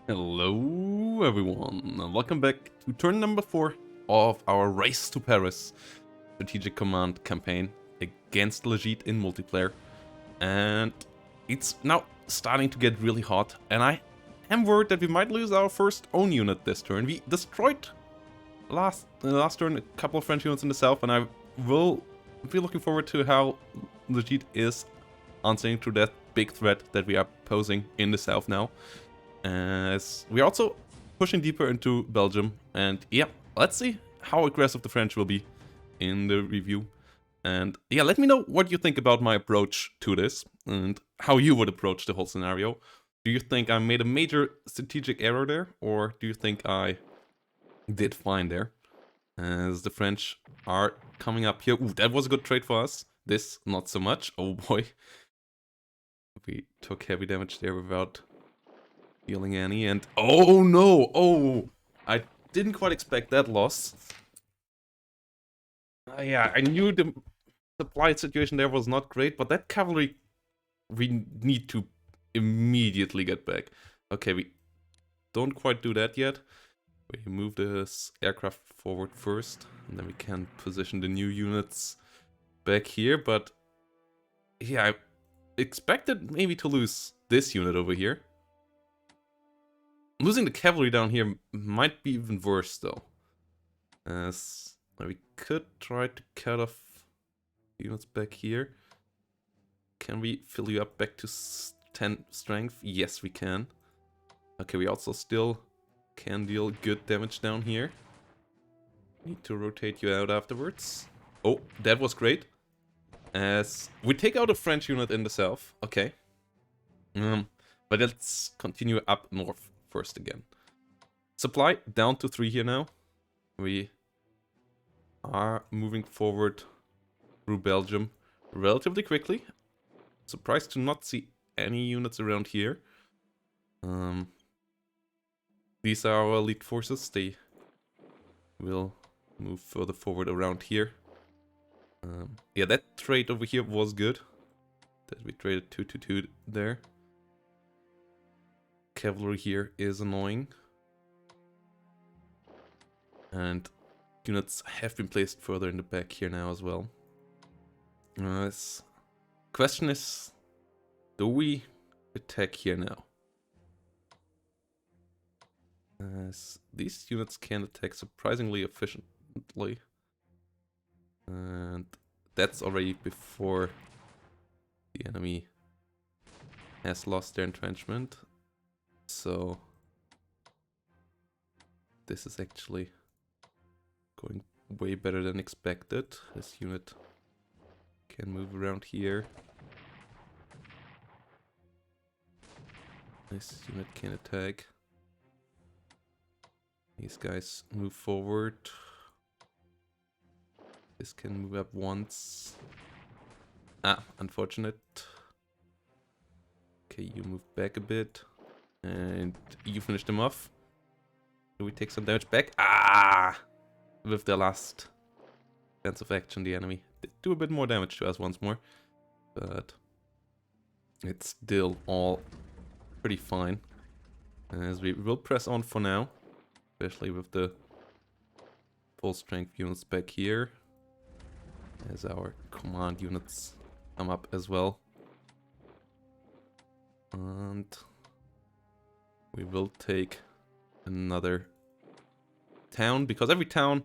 Hello everyone, and welcome back to turn number 4 of our Race to Paris strategic command campaign against Legit in multiplayer. And it's now starting to get really hot, and I am worried that we might lose our first own unit this turn. We destroyed last turn a couple of French units in the south, and I will be looking forward to how Legit is answering to that big threat that we are posing in the south now. As we're also pushing deeper into Belgium, and yeah, let's see how aggressive the French will be in the review. And yeah, let me know what you think about my approach to this, and how you would approach the whole scenario. Do you think I made a major strategic error there, or do you think I did fine there? As the French are coming up here. Ooh, that was a good trade for us. This, not so much. Oh boy. We took heavy damage there without healing any, and oh no! Oh, I didn't quite expect that loss. Yeah, I knew the supply situation there was not great, but that cavalry we need to immediately get back. Okay, we don't quite do that yet. We move this aircraft forward first, and then we can position the new units back here, but yeah, I expected maybe to lose this unit over here. Losing the cavalry down here might be even worse, though. As we could try to cut off units back here. Can we fill you up back to 10 strength? Yes, we can. Okay, we also still can deal good damage down here. Need to rotate you out afterwards. Oh, that was great. As we take out a French unit in the south. Okay. But let's continue up north first again. Supply down to 3 here now. We are moving forward through Belgium relatively quickly. Surprised to not see any units around here. These are our elite forces. They will move further forward around here. Yeah, that trade over here was good. That we traded 2 there. Cavalry here is annoying. And units have been placed further in the back here now as well. Question is, do we attack here now? As these units can attack surprisingly efficiently. And that's already before the enemy has lost their entrenchment. So this is actually going way better than expected. This unit can move around here. This unit can attack. These guys move forward. This can move up once. Ah, unfortunate. Okay, you move back a bit. And you finish them off. Do we take some damage back? Ah! With the last defensive action, the enemy did do a bit more damage to us once more. But it's still all pretty fine. As we will press on for now. Especially with the full strength units back here. As our command units come up as well. And we will take another town, because every town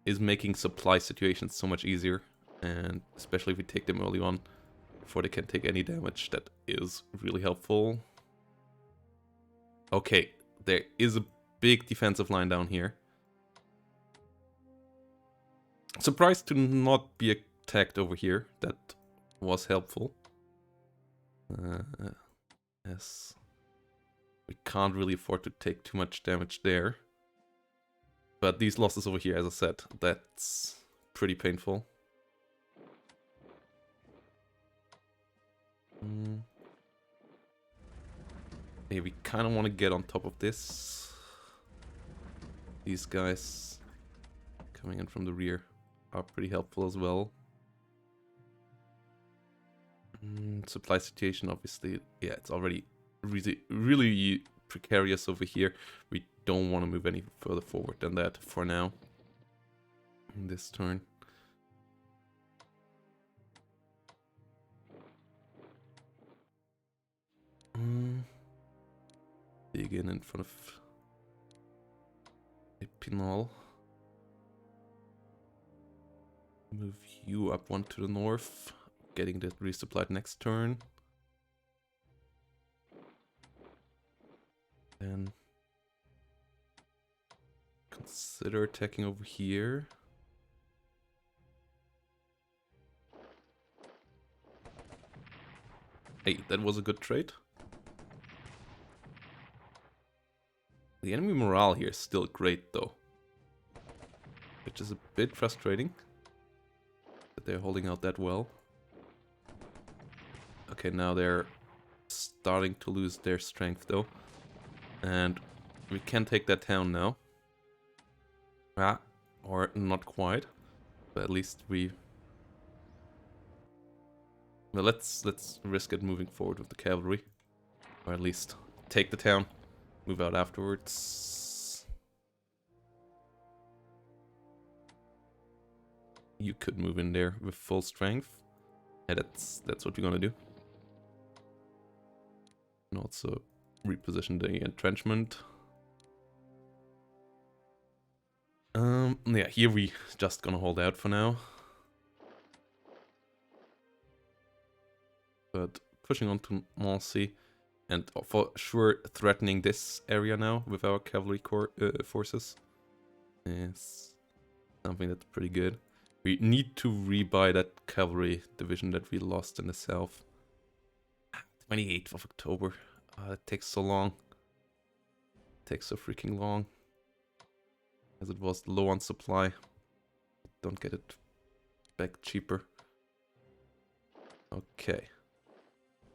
is making supply situations so much easier. And especially if we take them early on, before they can take any damage, that is really helpful. Okay, there is a big defensive line down here. Surprised to not be attacked over here. That was helpful. Yes. We can't really afford to take too much damage there. But these losses over here, as I said, that's pretty painful. Yeah, we kind of want to get on top of this. These guys coming in from the rear are pretty helpful as well. Supply situation, obviously, yeah, it's already really precarious over here. We don't want to move any further forward than that for now. In this turn. Dig in front of Ep.4. Move you up one to the north, getting that resupplied next turn. Then consider attacking over here. Hey, that was a good trade. The enemy morale here is still great though, which is a bit frustrating that they're holding out that well. Okay, now they're starting to lose their strength though, and we can take that town now. Ah, or not quite, but at least we... Well, let's risk it moving forward with the cavalry, or at least take the town, move out afterwards. You could move in there with full strength. Yeah, that's what we're gonna do. And also reposition the entrenchment. Yeah, here we just gonna hold out for now. But pushing on to Masscre, and for sure threatening this area now with our cavalry corps, forces is something that's pretty good. We need to rebuy that cavalry division that we lost in the south. 28th of October. It takes so long. It takes so freaking long. As it was low on supply. Don't get it back cheaper. Okay.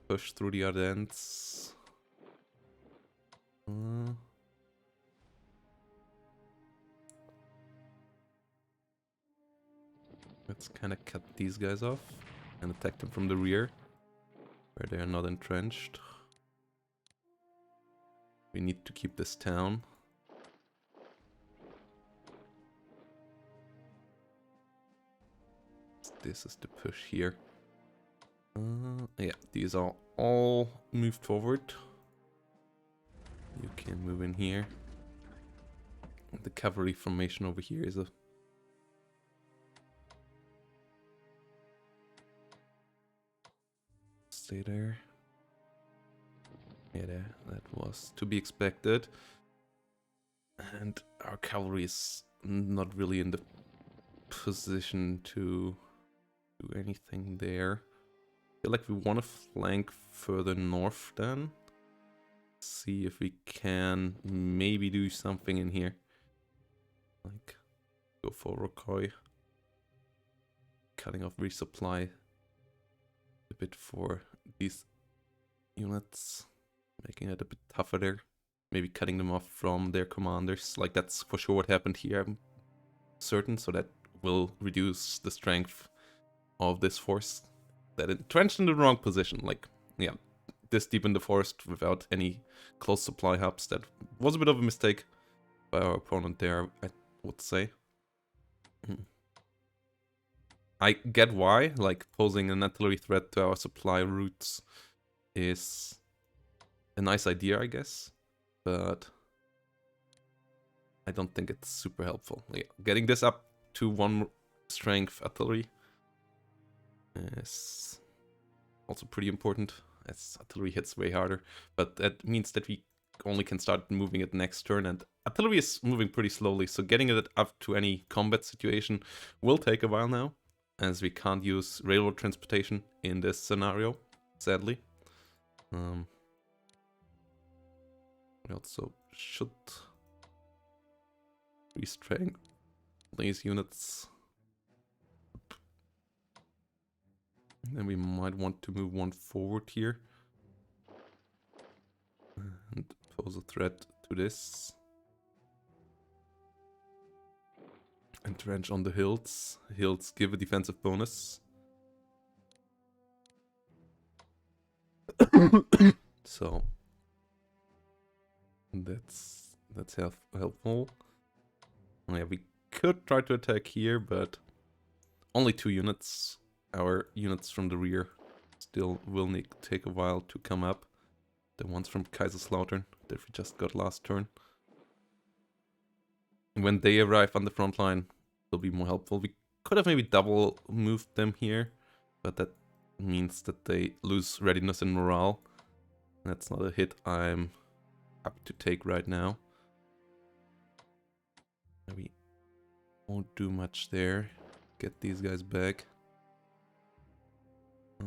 Push through the Ardennes. Let's kind of cut these guys off and attack them from the rear, where they are not entrenched. We need to keep this town. This is the push here. Yeah, these are all moved forward. You can move in here. The cavalry formation over here is a... Stay there. Yeah, that was to be expected. And our cavalry is not really in the position to do anything there. I feel like we want to flank further north then. See if we can maybe do something in here. Like, go for Rokoi. Cutting off resupply a bit for these units. Making it a bit tougher there. Maybe cutting them off from their commanders. Like, that's for sure what happened here, I'm certain. So that will reduce the strength of this force that entrenched in the wrong position. Like, yeah, this deep in the forest without any close supply hubs. That was a bit of a mistake by our opponent there, I would say. I get why, like, posing an artillery threat to our supply routes is a nice idea, I guess, but I don't think it's super helpful. Yeah, getting this up to 1 strength artillery is also pretty important, as artillery hits way harder, but that means that we only can start moving it next turn, and artillery is moving pretty slowly, so getting it up to any combat situation will take a while now, as we can't use railroad transportation in this scenario, sadly. We also should restrain these units. Then we might want to move 1 forward here. And pose a threat to this. Entrench on the hills. Hills give a defensive bonus. So That's helpful. Oh, yeah, we could try to attack here, but only 2 units. Our units from the rear still will need to take a while to come up. The ones from Kaiserslautern that we just got last turn. And when they arrive on the front line, they'll be more helpful. We could have maybe double moved them here, but that means that they lose readiness and morale. That's not a hit I'm happy to take right now. We won't do much there. Get these guys back. I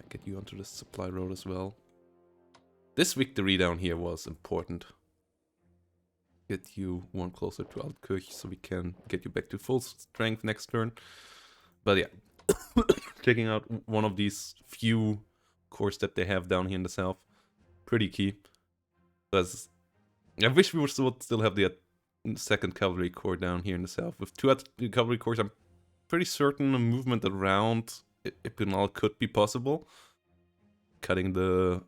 get you onto the supply road as well. This victory down here was important. Get you one closer to Altkirch so we can get you back to full strength next turn. But yeah, taking out one of these few cores that they have down here in the south, pretty key. Because I wish we would still have the second cavalry corps down here in the south. With 2 cavalry corps, I'm pretty certain a movement around Epinal could be possible. Cutting the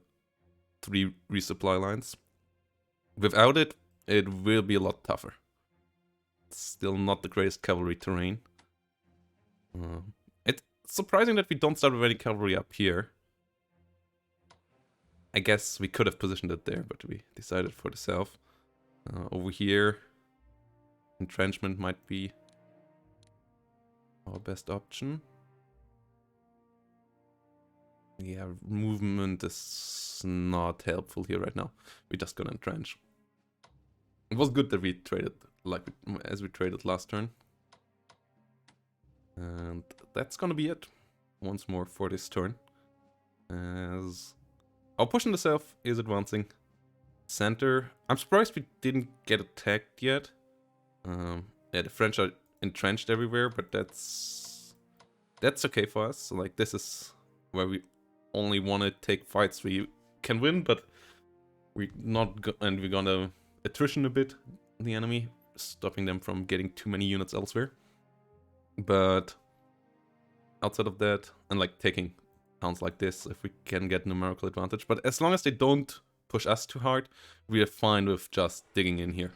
3 resupply lines. Without it, it will be a lot tougher. It's still not the greatest cavalry terrain. It's surprising that we don't start with any cavalry up here. I guess we could have positioned it there, but we decided for the south. Over here, entrenchment might be our best option. Yeah, movement is not helpful here right now. We're just gonna entrench. It was good that we traded as we traded last turn. And that's gonna be it once more for this turn. As our push in the south is advancing. Center, I'm surprised we didn't get attacked yet. Yeah, the French are entrenched everywhere, but that's okay for us. So, like, this is where we only want to take fights we can win, but we're gonna attrition a bit the enemy, stopping them from getting too many units elsewhere. But outside of that, and like taking towns like this, if we can get numerical advantage, but as long as they don't push us too hard, we are fine with just digging in here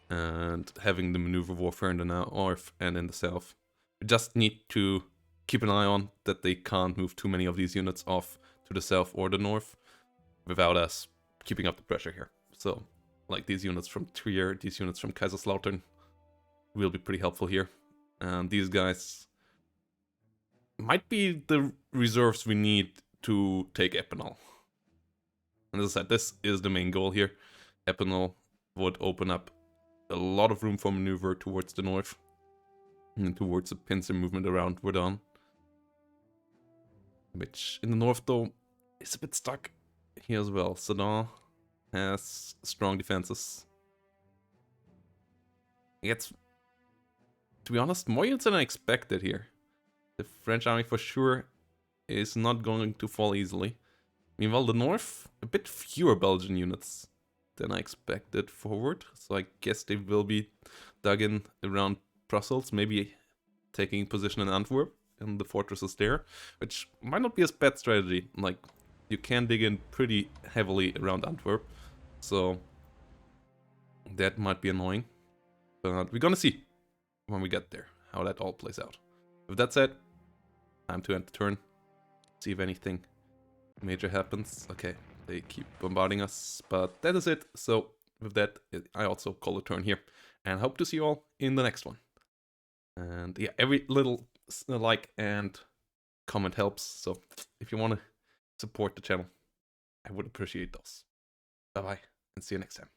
and having the maneuver warfare in the north and in the south. We just need to keep an eye on that they can't move too many of these units off to the south or the north without us keeping up the pressure here. So, like, these units from Trier, these units from Kaiserslautern will be pretty helpful here. And these guys might be the reserves we need to take Epinal. And as I said, this is the main goal here. Epinal would open up a lot of room for maneuver towards the north and towards the pincer movement around Verdun. Which in the north, though, is a bit stuck here as well. Sedan has strong defenses. It's, to be honest, more units than I expected here. The French army for sure is not going to fall easily. Meanwhile, the north, a bit fewer Belgian units than I expected forward. So I guess they will be dug in around Brussels, maybe taking position in Antwerp and the fortresses there, which might not be a bad strategy. Like, you can dig in pretty heavily around Antwerp, so that might be annoying. But we're gonna see when we get there how that all plays out. With that said, time to end the turn. See if anything major happens. Okay, they keep bombarding us, but that is it. So with that, I also call a turn here, and hope to see you all in the next one. And yeah, every little like and comment helps, so if you want to support the channel, I would appreciate those. Bye bye, and see you next time.